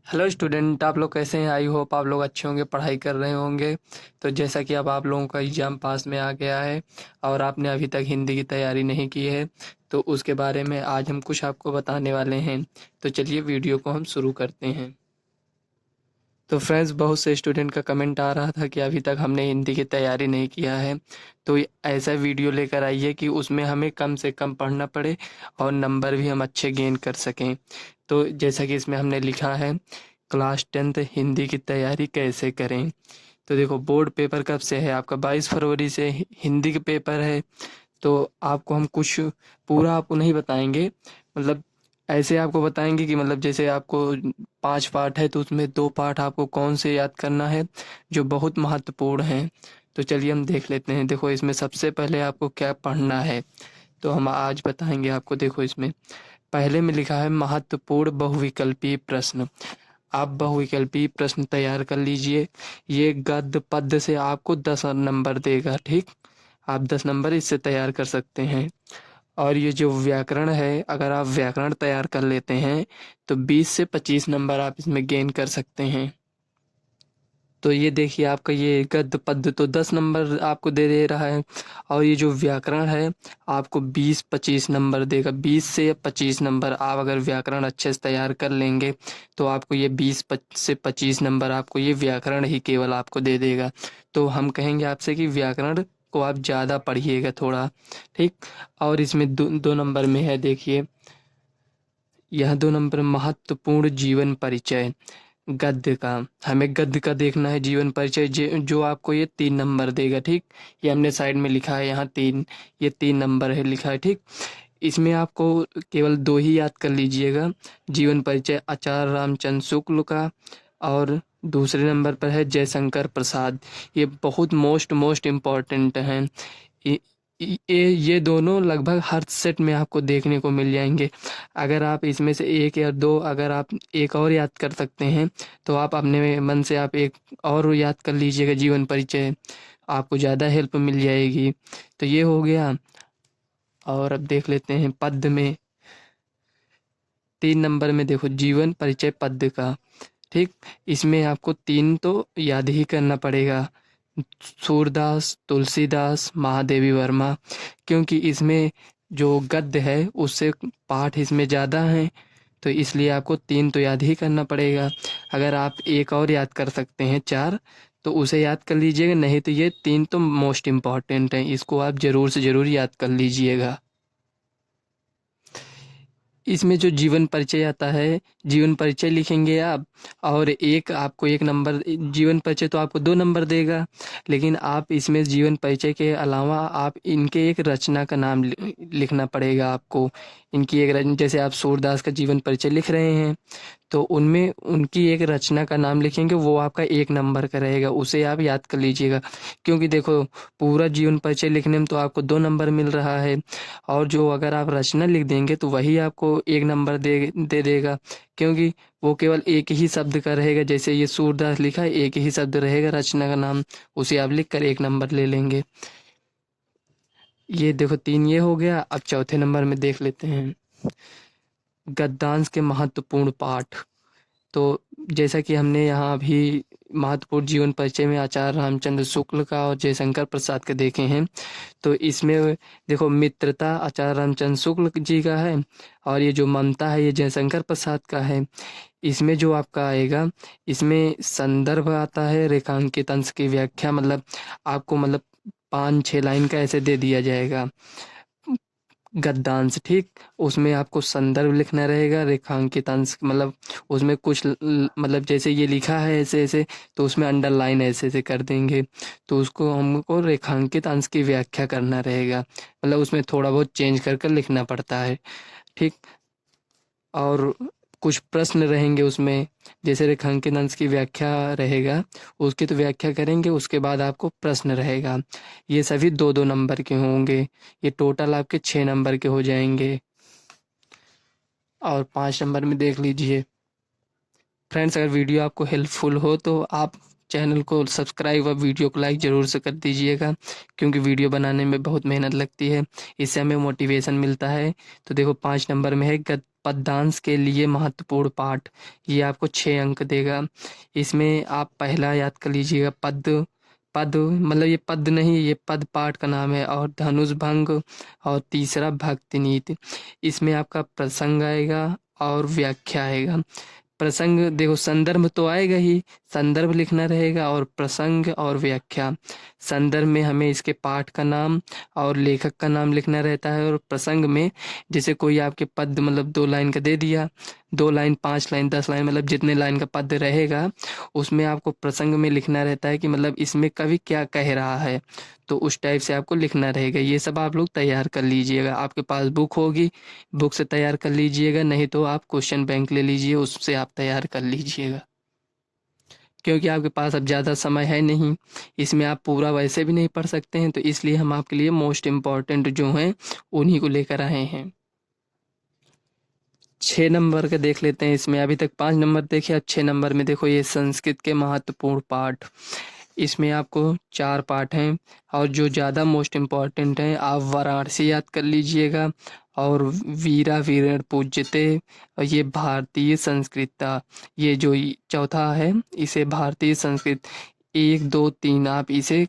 Hello student, आप लोग कैसे हैं? आई होप आप लोग अच्छे होंगे, पढ़ाई कर रहे होंगे। तो जैसा कि अब आप लोगों का एग्ज़ाम पास में आ गया है और आपने अभी तक हिंदी की तैयारी नहीं की है, तो उसके बारे में आज हम कुछ आपको बताने वाले हैं। तो चलिए वीडियो को हम शुरू करते हैं। तो फ्रेंड्स, बहुत से स्टूडेंट का कमेंट आ रहा था कि अभी तक हमने हिंदी की तैयारी नहीं किया है। तो ऐसा वीडियो लेकर आइए कि उसमें हमें कम से कम पढ़ना पड़े और नंबर भी हम अच्छे गेन कर सकें। तो जैसा कि इसमें हमने लिखा है, क्लास 10th हिंदी की तैयारी कैसे करें। तो देखो, बोर्ड पेपर कब से है आपका? 22 फरवरी से हिंदी के पेपर है। तो आपको हम कुछ पूरा आपको नहीं बताएंगे, मतलब ऐसे आपको बताएंगे कि मतलब जैसे आपको 5 पार्ट है तो उसमें 2 पार्ट आपको कौन से याद करना है जो बहुत महत्वपूर्ण हैं। तो चलिए हम देख लेते हैं। देखो, इसमें सबसे पहले आपको क्या पढ़ना है तो हम आज बताएंगे आपको। देखो, इसमें पहले में लिखा है महत्वपूर्ण बहुविकल्पीय प्रश्न। आप बहुविकल्पीय प्रश्न तैयार कर लीजिए। ये गद्य पद्य से आपको 10 नंबर देगा, ठीक। आप 10 नंबर इससे तैयार कर सकते हैं। और ये जो व्याकरण है, अगर आप व्याकरण तैयार कर लेते हैं तो 20 से 25 नंबर आप इसमें गेन कर सकते हैं। तो ये देखिए, आपका ये गद्य पद्य तो 10 नंबर आपको दे दे रहा है, और ये जो व्याकरण है आपको 20-25 नंबर देगा। 20 से 25 नंबर आप अगर व्याकरण अच्छे से तैयार कर लेंगे तो आपको ये 20 से 25 नंबर आपको ये व्याकरण ही केवल आपको दे देगा। तो हम कहेंगे आपसे कि व्याकरण को आप ज़्यादा पढ़िएगा थोड़ा, ठीक। और इसमें 2 नंबर में है, देखिए यह 2 नंबर महत्वपूर्ण जीवन परिचय गद्य का। हमें गद्य का देखना है जीवन परिचय, जो आपको ये 3 नंबर देगा, ठीक। ये हमने साइड में लिखा है यहाँ 3, ये 3 नंबर है लिखा है, ठीक। इसमें आपको केवल 2 ही याद कर लीजिएगा। जीवन परिचय आचार्य रामचंद्र शुक्ल का, और दूसरे नंबर पर है जयशंकर प्रसाद। ये बहुत मोस्ट इम्पॉर्टेंट हैं। ये ये दोनों लगभग हर सेट में आपको देखने को मिल जाएंगे। अगर आप इसमें से एक या दो, अगर आप एक और याद कर सकते हैं तो आप अपने मन से आप एक और याद कर लीजिएगा जीवन परिचय, आपको ज़्यादा हेल्प मिल जाएगी। तो ये हो गया। और अब देख लेते हैं पद्य में। 3 नंबर में देखो, जीवन परिचय पद्य का, ठीक। इसमें आपको 3 तो याद ही करना पड़ेगा, सूरदास, तुलसीदास, महादेवी वर्मा। क्योंकि इसमें जो गद्य है उससे पाठ इसमें ज़्यादा हैं, तो इसलिए आपको 3 तो याद ही करना पड़ेगा। अगर आप एक और याद कर सकते हैं 4, तो उसे याद कर लीजिएगा, नहीं तो ये 3 तो मोस्ट इम्पॉर्टेंट हैं, इसको आप ज़रूर से ज़रूर याद कर लीजिएगा। इसमें जो जीवन परिचय आता है, जीवन परिचय लिखेंगे आप, और एक आपको 1 नंबर, जीवन परिचय तो आपको 2 नंबर देगा, लेकिन आप इसमें जीवन परिचय के अलावा आप इनके एक रचना का नाम लिखना पड़ेगा आपको। इनकी एक रचना, जैसे आप सूरदास का जीवन परिचय लिख रहे हैं तो उनमें उनकी एक रचना का नाम लिखेंगे, वो आपका 1 नंबर का रहेगा, उसे आप याद कर लीजिएगा। क्योंकि देखो, पूरा जीवन परिचय लिखने में तो आपको 2 नंबर मिल रहा है, और जो अगर आप रचना लिख देंगे तो वही आपको 1 नंबर दे देगा। क्योंकि वो केवल एक ही शब्द का रहेगा, जैसे ये सूरदास लिखा है, एक ही शब्द रहेगा रचना का नाम, उसे आप लिख कर 1 नंबर ले लेंगे। ये देखो 3 ये हो गया। अब चौथे नंबर में देख लेते हैं गद्यांश के महत्वपूर्ण पाठ। तो जैसा कि हमने यहाँ अभी महत्वपूर्ण जीवन परिचय में आचार्य रामचंद्र शुक्ल का और जयशंकर प्रसाद के देखे हैं, तो इसमें देखो, मित्रता आचार्य रामचंद्र शुक्ल जी का है, और ये जो ममता है ये जयशंकर प्रसाद का है। इसमें जो आपका आएगा, इसमें संदर्भ आता है, रेखांकित अंश की व्याख्या, मतलब आपको मतलब 5-6 लाइन का ऐसे दे दिया जाएगा गद्यांश, ठीक। उसमें आपको संदर्भ लिखना रहेगा, रेखांकित अंश मतलब उसमें कुछ मतलब जैसे ये लिखा है ऐसे ऐसे, तो उसमें अंडरलाइन ऐसे ऐसे कर देंगे, तो उसको हमको रेखांकित अंश की व्याख्या करना रहेगा, मतलब उसमें थोड़ा बहुत चेंज कर कर लिखना पड़ता है, ठीक। और कुछ प्रश्न रहेंगे उसमें, जैसे रेखांकित अंश की व्याख्या रहेगा, उसकी तो व्याख्या करेंगे, उसके बाद आपको प्रश्न रहेगा। ये सभी 2-2 नंबर के होंगे, ये टोटल आपके 6 नंबर के हो जाएंगे। और 5 नंबर में देख लीजिए। फ्रेंड्स, अगर वीडियो आपको हेल्पफुल हो तो आप चैनल को सब्सक्राइब और वीडियो को लाइक ज़रूर से कर दीजिएगा, क्योंकि वीडियो बनाने में बहुत मेहनत लगती है, इससे हमें मोटिवेशन मिलता है। तो देखो, 5 नंबर में है गद्य पद्यांश के लिए महत्वपूर्ण पाठ, ये आपको 6 अंक देगा। इसमें आप पहला याद कर लीजिएगा पद, पद मतलब ये पद नहीं, ये पद पाठ का नाम है। और धनुष भंग, और तीसरा भक्ति नीति। इसमें आपका प्रसंग आएगा और व्याख्या आएगा। प्रसंग देखो, संदर्भ तो आएगा ही, संदर्भ लिखना रहेगा, और प्रसंग और व्याख्या। संदर्भ में हमें इसके पाठ का नाम और लेखक का नाम लिखना रहता है, और प्रसंग में जैसे कोई आपके पद मतलब 2 लाइन का दे दिया, 2 लाइन 5 लाइन 10 लाइन मतलब जितने लाइन का पद रहेगा, उसमें आपको प्रसंग में लिखना रहता है कि मतलब इसमें कवि क्या कह रहा है, तो उस टाइप से आपको लिखना रहेगा। ये सब आप लोग तैयार कर लीजिएगा। आपके पास बुक होगी, बुक से तैयार कर लीजिएगा, नहीं तो आप क्वेश्चन बैंक ले लीजिए, उससे आप तैयार कर लीजिएगा। क्योंकि आपके पास अब ज़्यादा समय है नहीं, इसमें आप पूरा वैसे भी नहीं पढ़ सकते हैं, तो इसलिए हम आपके लिए मोस्ट इम्पॉर्टेंट जो हैं उन्हीं को लेकर आए हैं। 6 नंबर का देख लेते हैं। इसमें अभी तक 5 नंबर देखे, अब 6 नंबर में देखो, ये संस्कृत के महत्वपूर्ण पाठ। इसमें आपको 4 पाठ हैं, और जो ज़्यादा मोस्ट इम्पॉर्टेंट हैं आप वाराणसी याद कर लीजिएगा, और वीरा वीरण पूज्यते, और ये भारतीय संस्कृतता, ये जो चौथा है इसे भारतीय संस्कृत। 1 2 3 आप इसे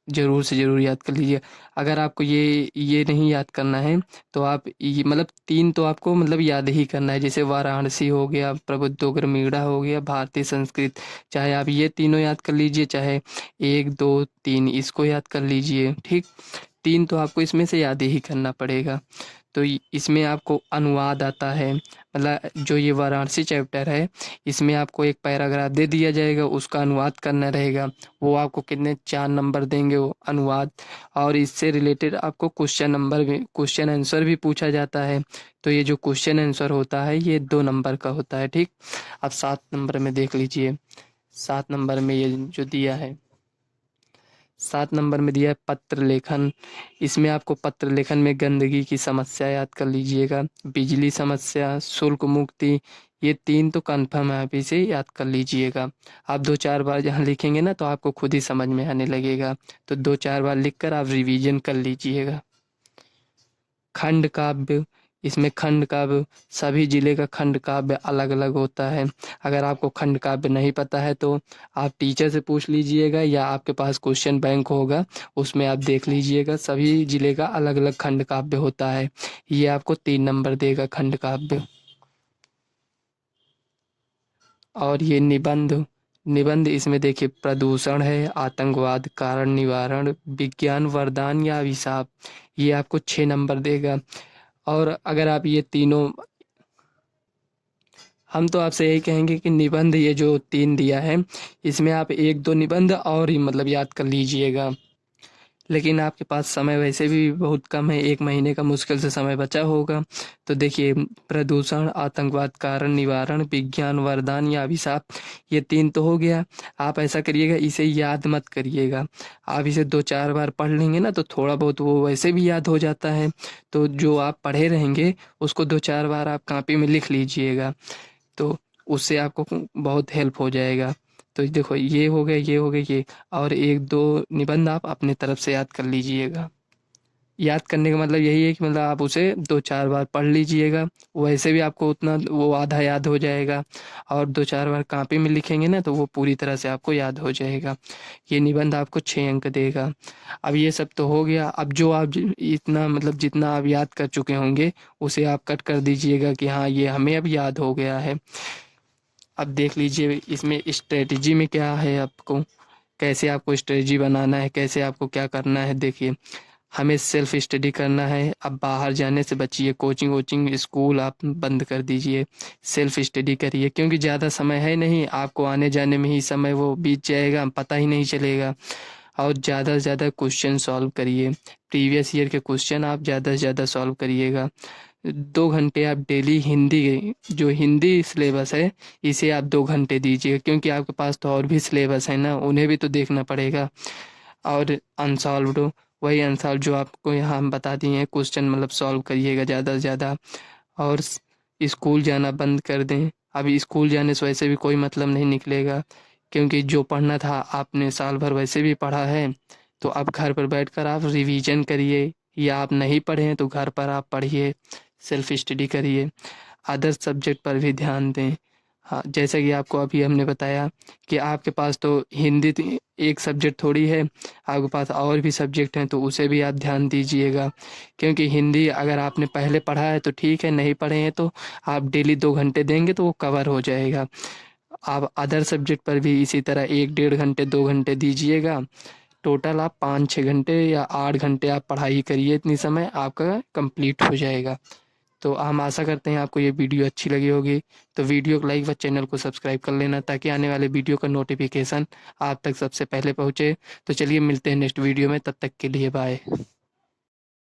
ज़रूर से ज़रूर याद कर लीजिए। अगर आपको ये नहीं याद करना है तो आप ये मतलब 3 तो आपको मतलब याद ही करना है, जैसे वाराणसी हो गया, प्रबुद्ध ग्रामीणा हो गया, भारतीय संस्कृत। चाहे आप ये तीनों याद कर लीजिए, चाहे 1 2 3 इसको याद कर लीजिए, ठीक। 3 तो आपको इसमें से याद ही करना पड़ेगा। तो इसमें आपको अनुवाद आता है, मतलब जो ये वाराणसी चैप्टर है, इसमें आपको एक पैराग्राफ दे दिया जाएगा, उसका अनुवाद करना रहेगा। वो आपको कितने 4 नंबर देंगे वो अनुवाद। और इससे रिलेटेड आपको क्वेश्चन आंसर भी पूछा जाता है। तो ये जो क्वेश्चन आंसर होता है ये 2 नंबर का होता है, ठीक। अब 7 नंबर में देख लीजिए। 7 नंबर में ये जो दिया है, 7 नंबर में दिया है पत्र लेखन। इसमें आपको पत्र लेखन में गंदगी की समस्या याद कर लीजिएगा, बिजली समस्या, शुल्क मुक्ति, ये 3 तो कन्फर्म है, आप इसे याद कर लीजिएगा। आप 2-4 बार जहाँ लिखेंगे ना तो आपको खुद ही समझ में आने लगेगा, तो 2-4 बार लिखकर आप रिवीजन कर लीजिएगा। खंड काव्य, इसमें खंड काव्य, सभी जिले का खंड काव्य अलग अलग होता है। अगर आपको खंड काव्य नहीं पता है तो आप टीचर से पूछ लीजिएगा, या आपके पास क्वेश्चन बैंक होगा उसमें आप देख लीजिएगा, सभी जिले का अलग अलग खंड काव्य होता है। ये आपको 3 नंबर देगा खंड काव्य। और ये निबंध, निबंध इसमें देखिए प्रदूषण है, आतंकवाद, कारण निवारण, विज्ञान वरदान या अभिशाप, ये आपको 6 नंबर देगा। और अगर आप ये तीनों, हम तो आपसे यही कहेंगे कि निबंध ये जो 3 दिया है, इसमें आप 1 2 निबंध और ही मतलब याद कर लीजिएगा। लेकिन आपके पास समय वैसे भी बहुत कम है, 1 महीने का मुश्किल से समय बचा होगा। तो देखिए, प्रदूषण, आतंकवाद, कारण निवारण, विज्ञान वरदान या अभिशाप, ये 3 तो हो गया। आप ऐसा करिएगा, इसे याद मत करिएगा, आप इसे 2-4 बार पढ़ लेंगे ना तो थोड़ा बहुत वो वैसे भी याद हो जाता है। तो जो आप पढ़े रहेंगे उसको 2-4 बार आप कॉपी में लिख लीजिएगा, तो उससे आपको बहुत हेल्प हो जाएगा। तो देखो, ये हो गया, ये हो गया, ये, और 1 2 निबंध आप अपने तरफ से याद कर लीजिएगा। याद करने का मतलब यही है कि मतलब आप उसे 2-4 बार पढ़ लीजिएगा, वैसे भी आपको उतना वो आधा याद हो जाएगा। और 2-4 बार कॉपी में लिखेंगे ना तो वो पूरी तरह से आपको याद हो जाएगा। ये निबंध आपको 6 अंक देगा। अब ये सब तो हो गया, अब जो आप इतना मतलब जितना आप याद कर चुके होंगे उसे आप कट कर दीजिएगा कि हाँ ये हमें अब याद हो गया है। अब देख लीजिए इसमें स्ट्रेटजी में क्या है, आपको कैसे आपको स्ट्रेटजी बनाना है, कैसे आपको क्या करना है। देखिए, हमें सेल्फ स्टडी करना है। अब बाहर जाने से बचिए, कोचिंग वोचिंग स्कूल आप बंद कर दीजिए, सेल्फ स्टडी करिए, क्योंकि ज़्यादा समय है नहीं, आपको आने जाने में ही समय वो बीत जाएगा, पता ही नहीं चलेगा। और ज़्यादा से ज़्यादा क्वेश्चन सॉल्व करिए, प्रीवियस ईयर के क्वेश्चन आप ज़्यादा से ज़्यादा सॉल्व करिएगा। 2 घंटे आप डेली हिंदी, जो हिंदी सिलेबस है इसे आप 2 घंटे दीजिए, क्योंकि आपके पास तो और भी सिलेबस है ना, उन्हें भी तो देखना पड़ेगा। और अनसॉल्व्ड, वही अनसॉल्व जो आपको यहाँ हम बता दिए हैं क्वेश्चन, मतलब सॉल्व करिएगा ज़्यादा से ज़्यादा। और स्कूल जाना बंद कर दें। अभी स्कूल जाने से वैसे भी कोई मतलब नहीं निकलेगा, क्योंकि जो पढ़ना था आपने साल भर वैसे भी पढ़ा है। तो अब घर पर बैठकर आप रिवीजन करिए, या आप नहीं पढ़े हैं तो घर पर आप पढ़िए, सेल्फ स्टडी करिए। अदर सब्जेक्ट पर भी ध्यान दें। हाँ, जैसा कि आपको अभी हमने बताया कि आपके पास तो हिंदी एक सब्जेक्ट थोड़ी है, आपके पास और भी सब्जेक्ट हैं, तो उसे भी आप ध्यान दीजिएगा। क्योंकि हिंदी अगर आपने पहले पढ़ा है तो ठीक है, नहीं पढ़े हैं तो आप डेली 2 घंटे देंगे तो वो कवर हो जाएगा। आप अदर सब्जेक्ट पर भी इसी तरह 1 डेढ़ घंटे 2 घंटे दीजिएगा। टोटल आप 5 6 घंटे या 8 घंटे आप पढ़ाई करिए, इतनी समय आपका कंप्लीट हो जाएगा। तो हम आशा करते हैं आपको ये वीडियो अच्छी लगी होगी। तो वीडियो को लाइक व चैनल को सब्सक्राइब कर लेना, ताकि आने वाले वीडियो का नोटिफिकेशन आप तक सबसे पहले पहुँचे। तो चलिए मिलते हैं नेक्स्ट वीडियो में, तब तक के लिए बाय।